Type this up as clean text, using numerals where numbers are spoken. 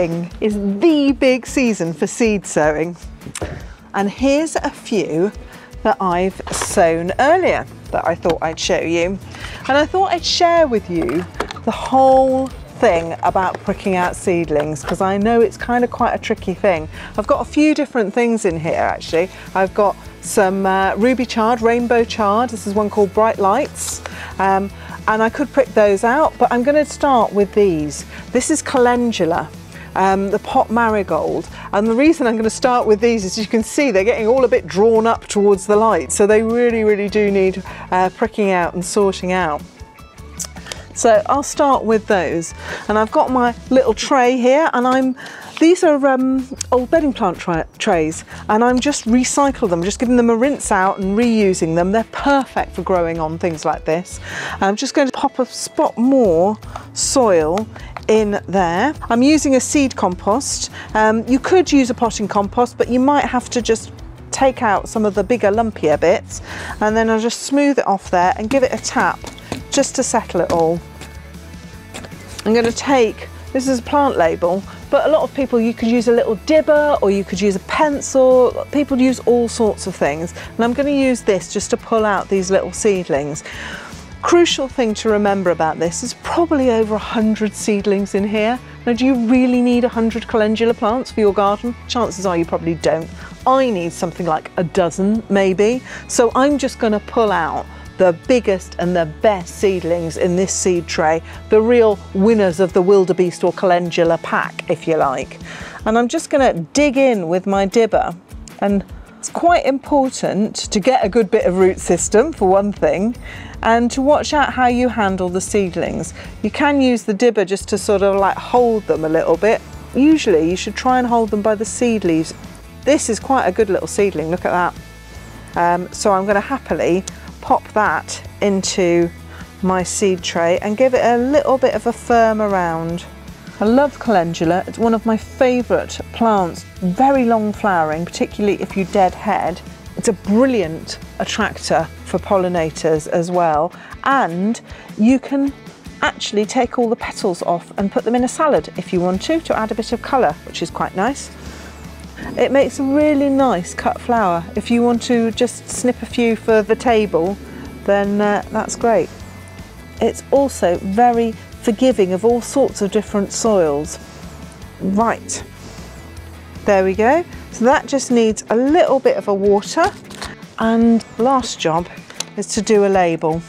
spring is the big season for seed sowing. And here's a few that I've sown earlier that I thought I'd show you. And I thought I'd share with you the whole thing about pricking out seedlings, because I know it's kind of quite a tricky thing. I've got a few different things in here actually. I've got some ruby chard, rainbow chard. This is one called Bright Lights. And I could prick those out, but I'm going to start with these. This is calendula, the pot marigold. And the reason I'm going to start with these is you can see they're getting all a bit drawn up towards the light. So they really, really do need pricking out and sorting out. So I'll start with those. And I've got my little tray here, and these are old bedding plant trays, and I'm just recycle them, just giving them a rinse out and reusing them. They're perfect for growing on things like this. I'm just going to pop a spot more soil in there. I'm using a seed compost. You could use a potting compost, but you might have to just take out some of the bigger lumpier bits, and then I'll just smooth it off there and give it a tap just to settle it all. I'm going to take, this is a plant label, but a lot of people, you could use a little dibber or you could use a pencil. People use all sorts of things, and I'm going to use this just to pull out these little seedlings. Crucial thing to remember about this is probably over 100 seedlings in here. Now, do you really need 100 calendula plants for your garden? Chances are you probably don't. I need something like a dozen maybe. So I'm just going to pull out the biggest and the best seedlings in this seed tray, the real winners of the wildebeest or calendula pack, if you like. And I'm just going to dig in with my dibber, and it's quite important to get a good bit of root system for one thing, and to watch out how you handle the seedlings. You can use the dibber just to sort of like hold them a little bit. Usually you should try and hold them by the seed leaves. This is quite a good little seedling, look at that. So I'm going to happily pop that into my seed tray and give it a little bit of a firm around. I love calendula, it's one of my favourite plants, very long flowering, particularly if you deadhead. It's a brilliant attractor for pollinators as well, and you can actually take all the petals off and put them in a salad if you want to add a bit of colour, which is quite nice. It makes a really nice cut flower. If you want to just snip a few for the table, then that's great. It's also very forgiving of all sorts of different soils. Right, there we go. So that just needs a little bit of a water, and last job is to do a label.